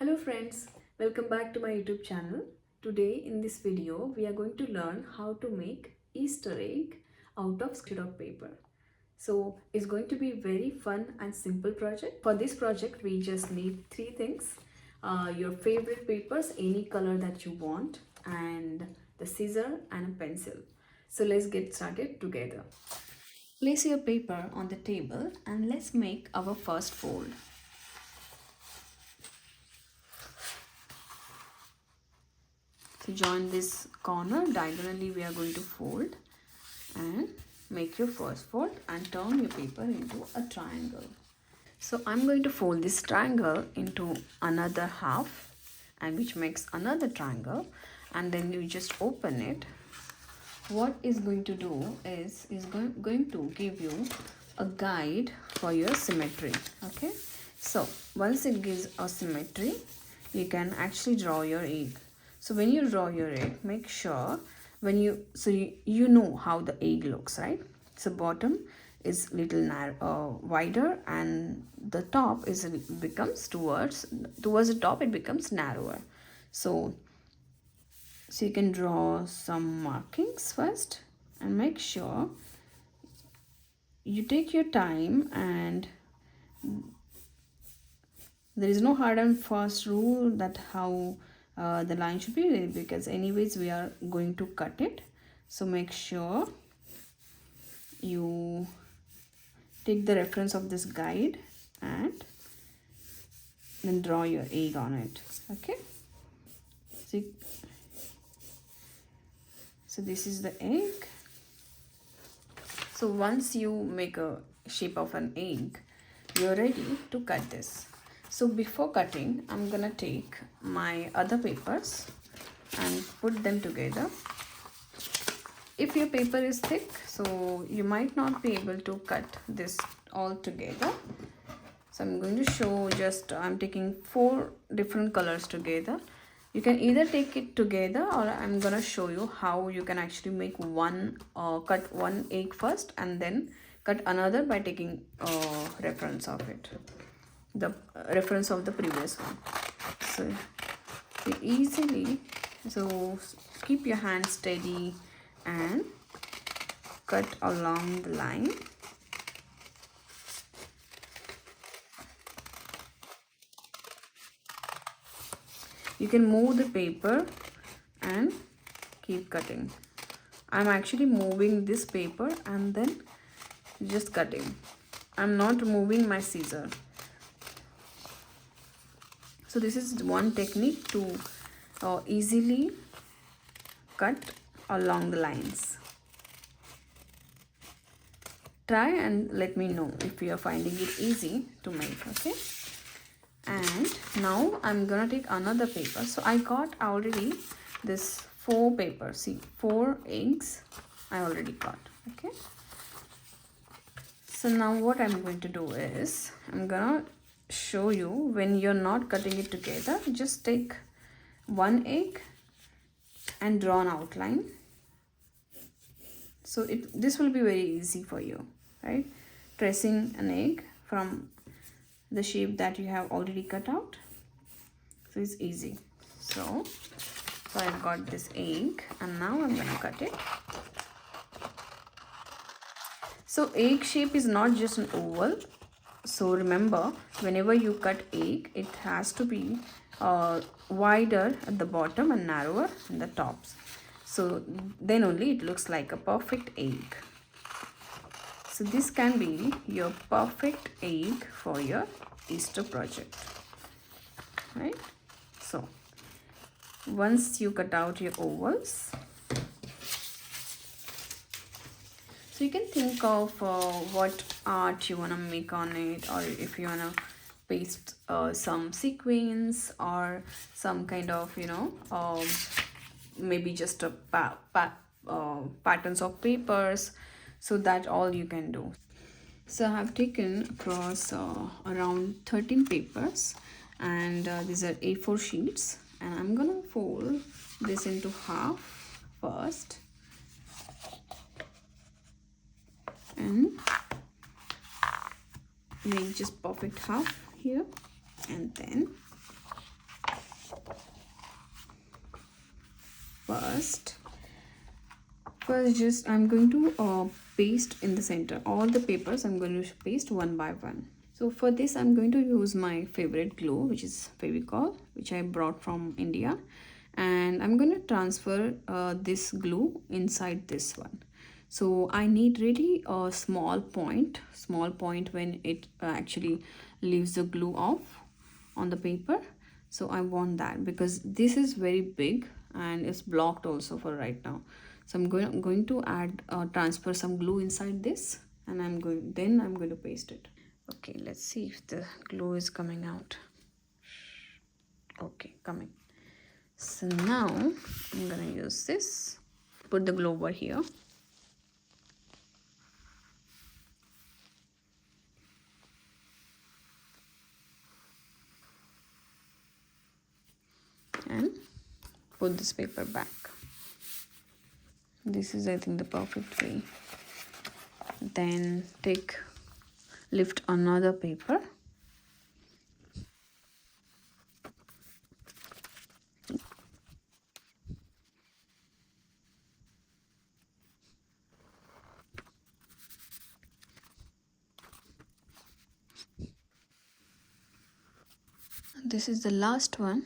Hello friends, welcome back to my YouTube channel. Today in this video we are going to learn how to make Easter egg out of scrap paper. So it's going to be very fun and simple project. For this project we just need three things. Your favorite papers, any color that you want, and the scissor and a pencil. So let's get started together. Place your paper on the table and let's make our first fold. So join this corner diagonally, we are going to fold and make your first fold and turn your paper into a triangle. So I'm going to fold this triangle into another half, and which makes another triangle, and then you just open it. What is going to do is going to give you a guide for your symmetry. Okay, so once it gives a symmetry, you can actually draw your egg. So when you draw your egg, make sure you know how the egg looks, right? So bottom is little narrow, wider, and the top becomes towards the top, it becomes narrower. So you can draw some markings first and make sure you take your time, and there is no hard and fast rule that how the line should be, because anyways we are going to cut it. So make sure you take the reference of this guide and then draw your egg on it. Okay, so this is the egg. So once you make a shape of an egg, you're ready to cut this. So before cutting, I'm gonna take my other papers and put them together. If your paper is thick, so you might not be able to cut this all together. So I'm going to show I'm taking 4 different colors together. You can either take it together, or I'm gonna show you how you can actually make cut one egg first and then cut another by taking reference of it, the reference of the previous one. So easily, so keep your hand steady and cut along the line. You can move the paper and keep cutting. I'm actually moving this paper and then just cutting. I'm not moving my scissor. So this is one technique to easily cut along the lines. Try and let me know if you are finding it easy to make. Okay, and now I'm gonna take another paper. So I got already this 4 papers. See, 4 eggs I already got. Okay, so now what I'm going to do is I'm gonna show you, when you're not cutting it together, just take one egg and draw an outline. So this will be very easy for you, right? Tracing an egg from the shape that you have already cut out. So it's easy. So I've got this egg and now I'm gonna cut it. So egg shape is not just an oval. So remember, whenever you cut egg, it has to be wider at the bottom and narrower in the tops. So then only it looks like a perfect egg. So this can be your perfect egg for your Easter project, right? So once you cut out your ovals, so you can think of what art you want to make on it, or if you want to paste some sequins or some kind of, maybe just a patterns of papers. So that all you can do. So I have taken across around 13 papers, and these are A4 sheets, and I'm gonna fold this into half first and make just perfect half here, and then First, just I'm going to paste in the center. All the papers I'm going to paste one by one. So for this, I'm going to use my favorite glue, which is Fevicol, which I brought from India. And I'm going to transfer this glue inside this one. So I need really a small point when it actually leaves the glue off on the paper. So I want that because this is very big and it's blocked also for right now. So I'm going to add transfer some glue inside this, and I'm going to paste it. Okay, let's see if the glue is coming out. Okay, coming. So now I'm gonna use this, put the glue over here. And put this paper back. This is, I think, the perfect way. Then lift another paper. This is the last one.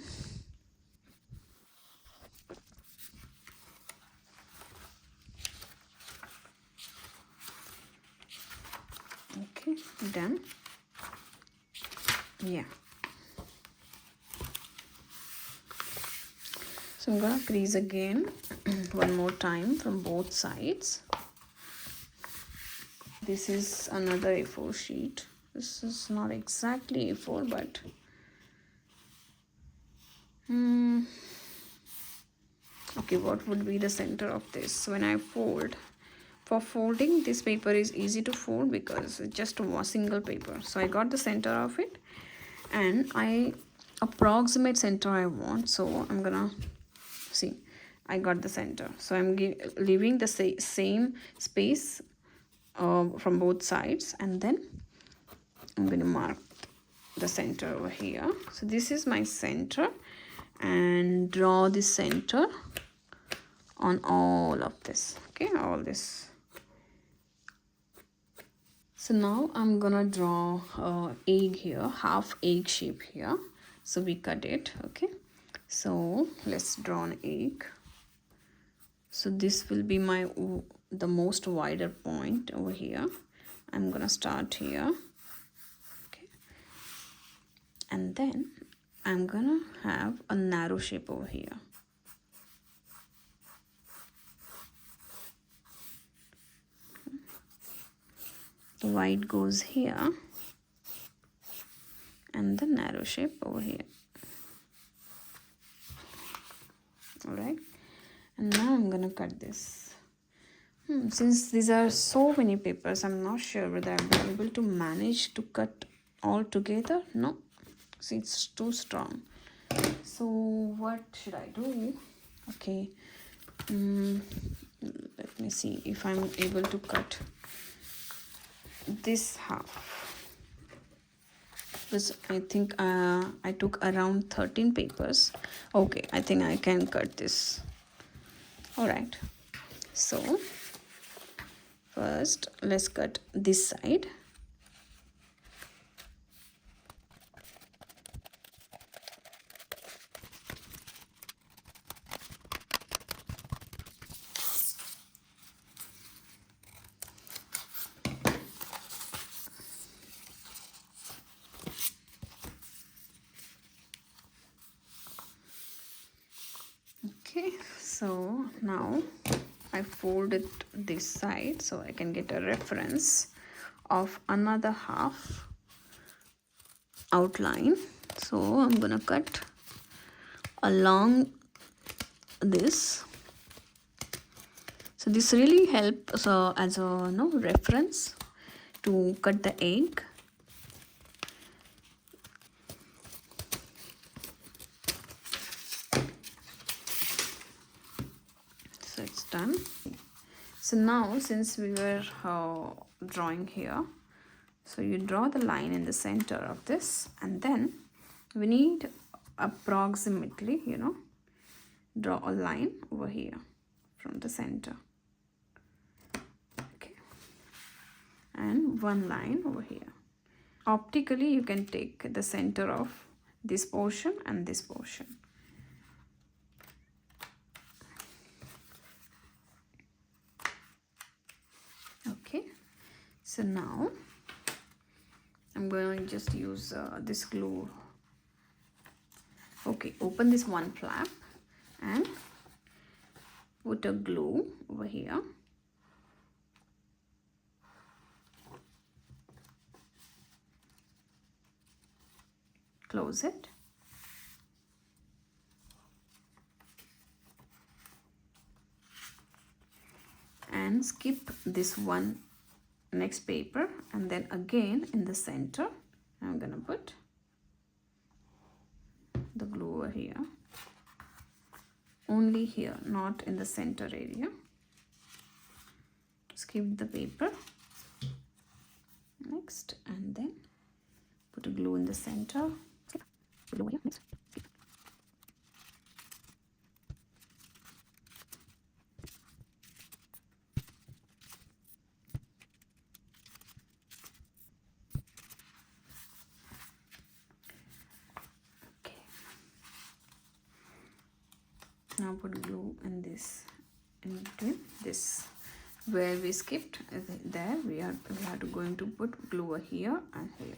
Okay, done. Yeah. So I'm gonna crease again one more time from both sides. This is another A4 sheet. This is not exactly A4, but okay, what would be the center of this when I fold? For folding, this paper is easy to fold because it's just a single paper. So I got the center of it, and I approximate center I want. So I'm gonna see, I got the center. So I'm leaving the same space from both sides, and then I'm going to mark the center over here. So this is my center, and draw the center on all of this. Okay, all this. So now I'm gonna draw egg here, half egg shape here. So we cut it. Okay, so let's draw an egg. So this will be the most wider point over here. I'm gonna start here. Okay, and then I'm gonna have a narrow shape over here. The white goes here, and the narrow shape over here. All right, and now I'm gonna cut this. Since these are so many papers, I'm not sure whether I'll be able to manage to cut all together. No, see, it's too strong. So what should I do? Okay, let me see if I'm able to cut this half, because I think I took around 13 papers. Okay, I think I can cut this. All right, so first let's cut this side. Okay, so now I folded this side so I can get a reference of another half outline. So I'm gonna cut along this. So this really helps as a reference to cut the egg. So it's done. So now, since we were drawing here, so you draw the line in the center of this, and then we need approximately, draw a line over here from the center. and one line over here. Optically you can take the center of this portion and this portion. Okay, so now I'm going to just use this glue. Okay, open this one flap and put a glue over here. Close it. And skip this one next paper, and then again in the center I'm gonna put the glue over here. Only here, not in the center area. Skip the paper next, and then put a glue in the center. Glue here next. Now put glue in this, in between this where we skipped. There we are going to put glue here and here.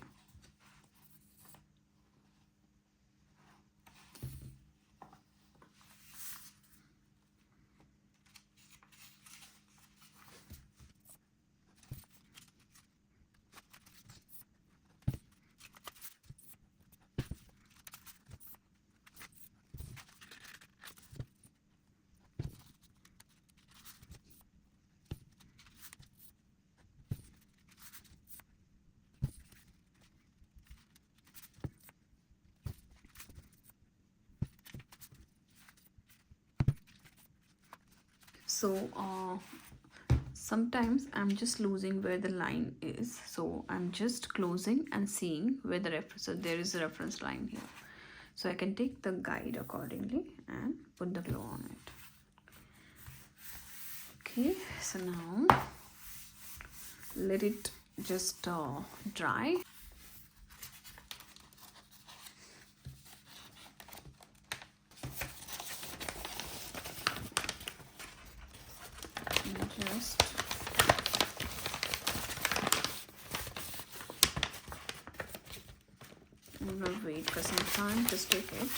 So sometimes I'm just losing where the line is, so I'm just closing and seeing where the reference, so there is a reference line here, so I can take the guide accordingly and put the glue on it. Okay, so now let it just dry. Just I'm gonna wait for some time to stick it.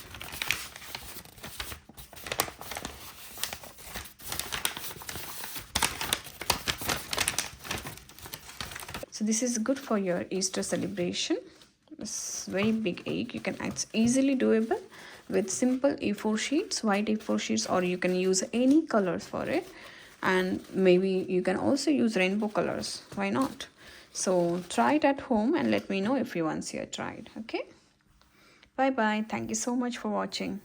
So this is good for your Easter celebration. It's very big egg. You can, it's easily doable with simple A4 sheets, white A4 sheets, or you can use any colors for it. And maybe you can also use rainbow colors. Why not? So try it at home and let me know if you once you tried. Okay. Bye bye. Thank you so much for watching.